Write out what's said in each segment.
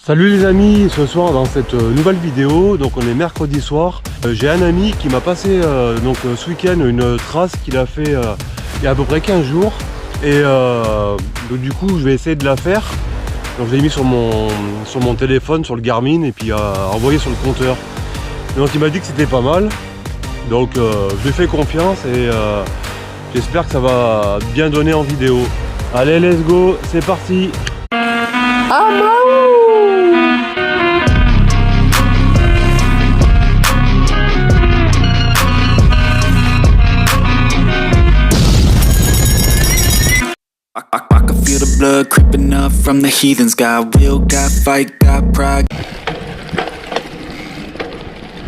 Salut les amis, ce soir dans cette nouvelle vidéo, donc on est mercredi soir, j'ai un ami qui m'a passé ce week-end une trace qu'il a fait il y a à peu près 15 jours et donc du coup je vais essayer de la faire. Donc je l'ai mis sur mon téléphone, sur le Garmin et puis envoyé sur le compteur. Donc il m'a dit que c'était pas mal, donc je lui fais confiance et j'espère que ça va bien donner en vidéo. Allez, let's go, c'est parti. Blood creeping up from the heathens. Got will, got fight, got pride.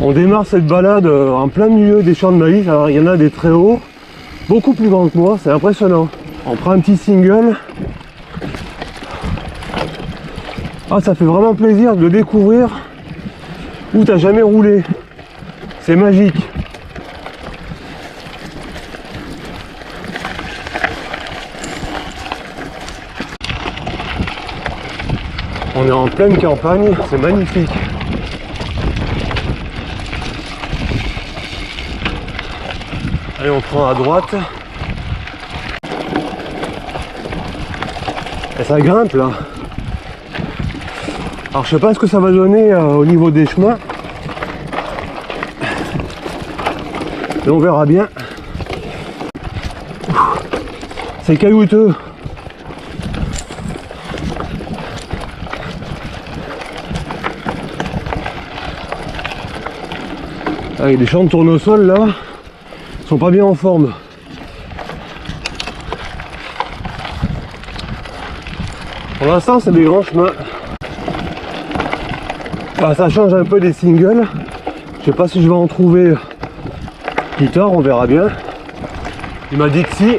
On démarre cette balade en plein milieu des champs de maïs. Alors il y en a des très hauts, beaucoup plus grands que moi, c'est impressionnant. On prend un petit single. Ah, ça fait vraiment plaisir de découvrir où t'as jamais roulé. C'est magique. On est en pleine campagne, c'est magnifique. Allez, on prend à droite. Et ça grimpe là. Alors je sais pas ce que ça va donner au niveau des chemins. Mais on verra bien. C'est caillouteux. Avec les champs de tournesol là, ils sont pas bien en forme. Pour l'instant c'est des grands chemins. Bah, ça change un peu des singles. Je sais pas si je vais en trouver plus tard, on verra bien. Il m'a dit que si.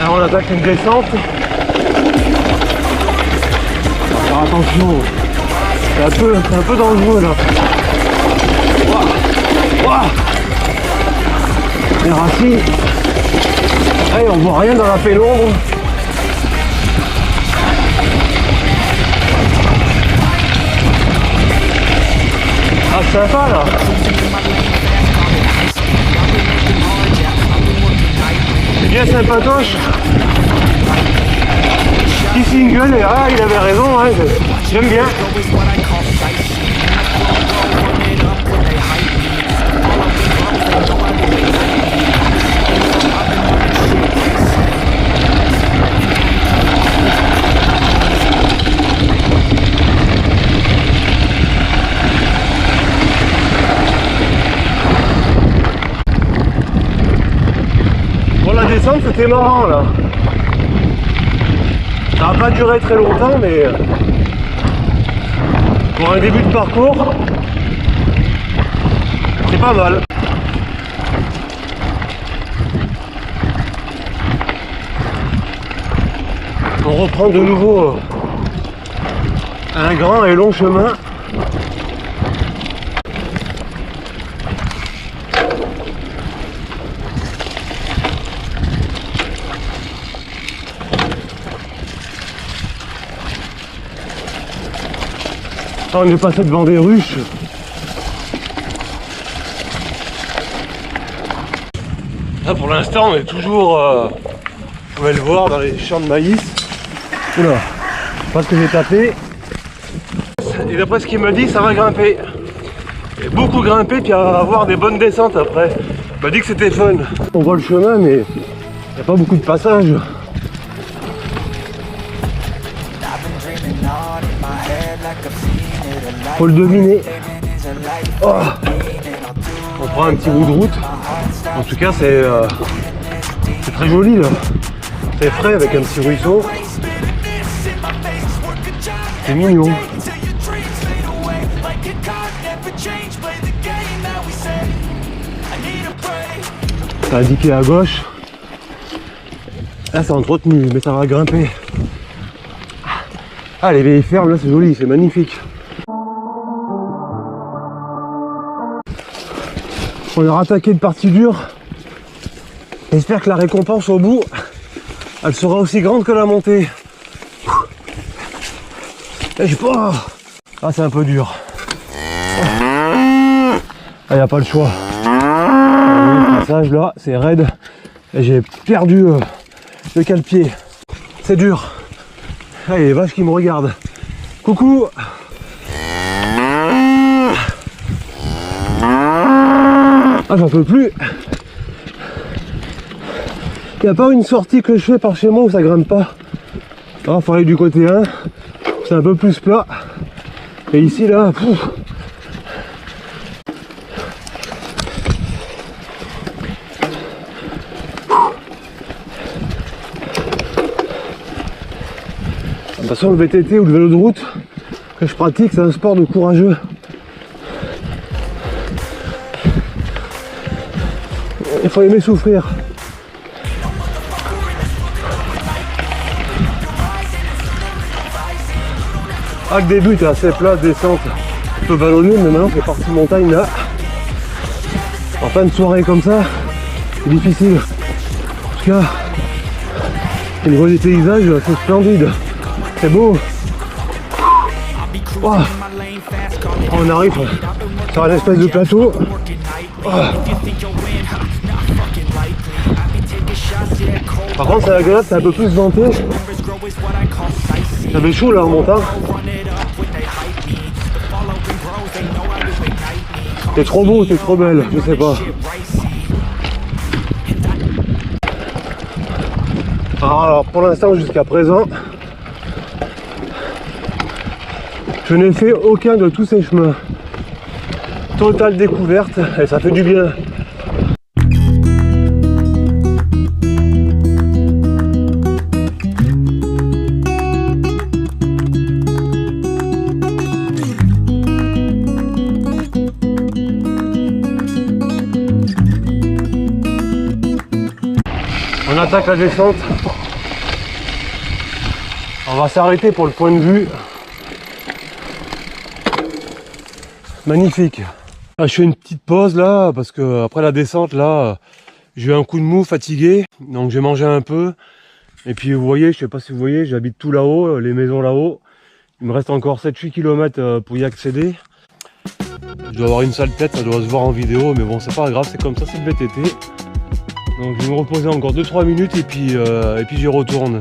Alors on attaque une descente. Alors attention, c'est un peu dangereux là. Wow. Les racines. Hey, on voit rien dans la pénombre. Ah, c'est sympa là. C'est bien sympatoche. Petit single et ah, il avait raison, hein, j'aime bien. La descente c'était marrant là. Ça n'a pas duré très longtemps mais pour un début de parcours c'est pas mal. On reprend de nouveau un grand et long chemin. On est passé devant des ruches. Là pour l'instant on est toujours, vous pouvez le voir, dans les champs de maïs. Oula, pas ce que j'ai tapé. Et d'après ce qu'il me dit, ça va grimper. Et beaucoup grimper puis avoir des bonnes descentes après. Il m'a dit que c'était fun. On voit le chemin mais il n'y a pas beaucoup de passages. Faut le deviner. Oh, on prend un petit bout de route. En tout cas, c'est très joli là. C'est frais avec un petit ruisseau. C'est mignon. C'est indiqué à gauche. Là c'est entretenu, mais ça va grimper. Ah, les vieilles fermes là c'est joli, c'est magnifique. On a rattaqué une partie dure. J'espère que la récompense au bout, elle sera aussi grande que la montée. Et je pas. Ah, c'est un peu dur. Ah, y a pas le choix. Le passage là, c'est raide. Et j'ai perdu le cale-pied. C'est dur. Ah, y a les vaches qui me regardent. Coucou. Ah, j'en peux plus. Il n'y a pas une sortie que je fais par chez moi où ça grimpe pas. Il faut aller du côté 1, c'est un peu plus plat. Et ici là, pouf. De toute façon, le VTT ou le vélo de route que je pratique, c'est un sport de courageux. Il faut aimer souffrir. Ah, le début t'es assez plat, descente un peu vallonnée, mais maintenant c'est parti montagne là. En fin de soirée comme ça, c'est difficile. En tout cas, au niveau des paysages, c'est splendide. C'est beau. Oh. On arrive sur un espèce de plateau. Oh. Par contre, c'est agréable, c'est un peu plus venté. Ça fait chaud là en montant. T'es trop beau, t'es trop belle, je sais pas. Alors pour l'instant, jusqu'à présent, je n'ai fait aucun de tous ces chemins. Totale découverte et ça fait du bien. On attaque la descente. On va s'arrêter pour le point de vue. Magnifique. Ah, je fais une petite pause là parce que après la descente là, j'ai eu un coup de mou, fatigué, donc j'ai mangé un peu. Et puis vous voyez, je sais pas si vous voyez, j'habite tout là-haut, les maisons là-haut. Il me reste encore 7-8 km pour y accéder. Je dois avoir une sale tête, ça doit se voir en vidéo, mais bon, c'est pas grave, c'est comme ça, c'est le VTT. Donc je vais me reposer encore 2-3 minutes et puis j'y retourne.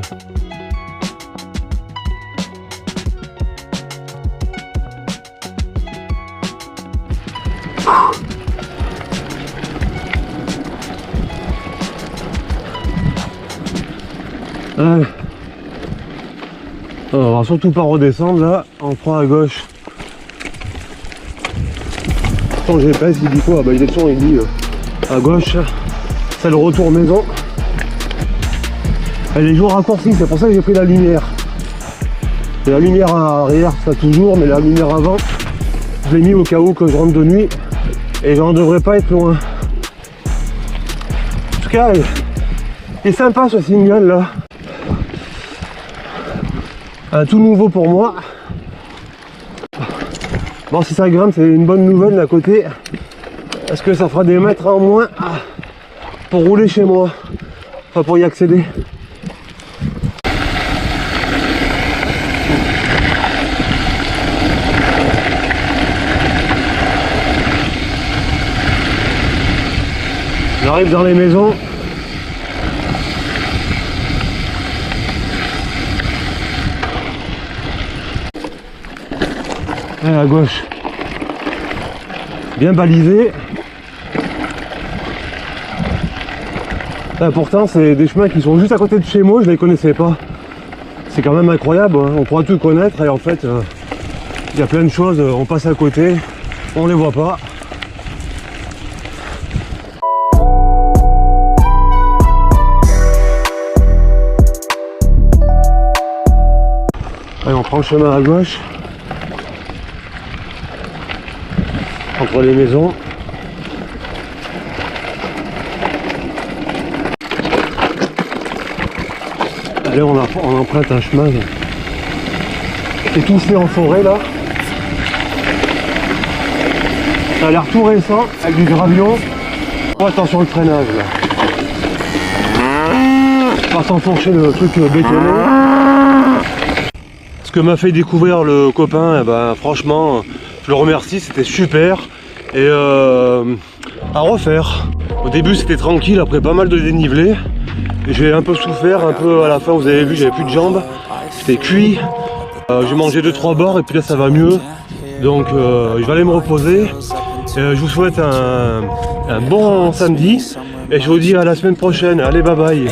On va surtout pas redescendre là, on prend à gauche. Ton GPS il dit quoi? Bah il est son, il dit à gauche. C'est le retour maison. Elle est jour raccourcie, c'est pour ça que j'ai pris la lumière. Et la lumière arrière ça toujours, mais la lumière avant, je l'ai mis au cas où que je rentre de nuit. Et j'en devrais pas être loin. En tout cas, il est sympa ce signal là. Un tout nouveau pour moi. Bon, si ça grimpe, c'est une bonne nouvelle d'à côté. Parce que ça fera des mètres en moins pour rouler chez moi. Enfin, pour y accéder. J'arrive dans les maisons. Et à gauche. Bien balisé. Pourtant c'est des chemins qui sont juste à côté de chez moi, je les connaissais pas. C'est quand même incroyable, hein. On pourra tout connaître et en fait il y a plein de choses, on passe à côté, on les voit pas. Allez, on prend le chemin à gauche. Entre les maisons. Là on emprunte un chemin étouffé en forêt là. Ça a l'air tout récent avec du gravion. Oh, attention le freinage là. Pas s'enfourcher le truc bétonné. Ce que m'a fait découvrir le copain, eh ben, franchement, je le remercie, c'était super. Et à refaire. Au début c'était tranquille, après pas mal de dénivelé. J'ai un peu souffert, un peu à la fin, vous avez vu, j'avais plus de jambes. J'étais cuit. J'ai mangé 2-3 barres et puis là ça va mieux. Donc je vais aller me reposer. Je vous souhaite un bon samedi. Et je vous dis à la semaine prochaine. Allez, bye bye.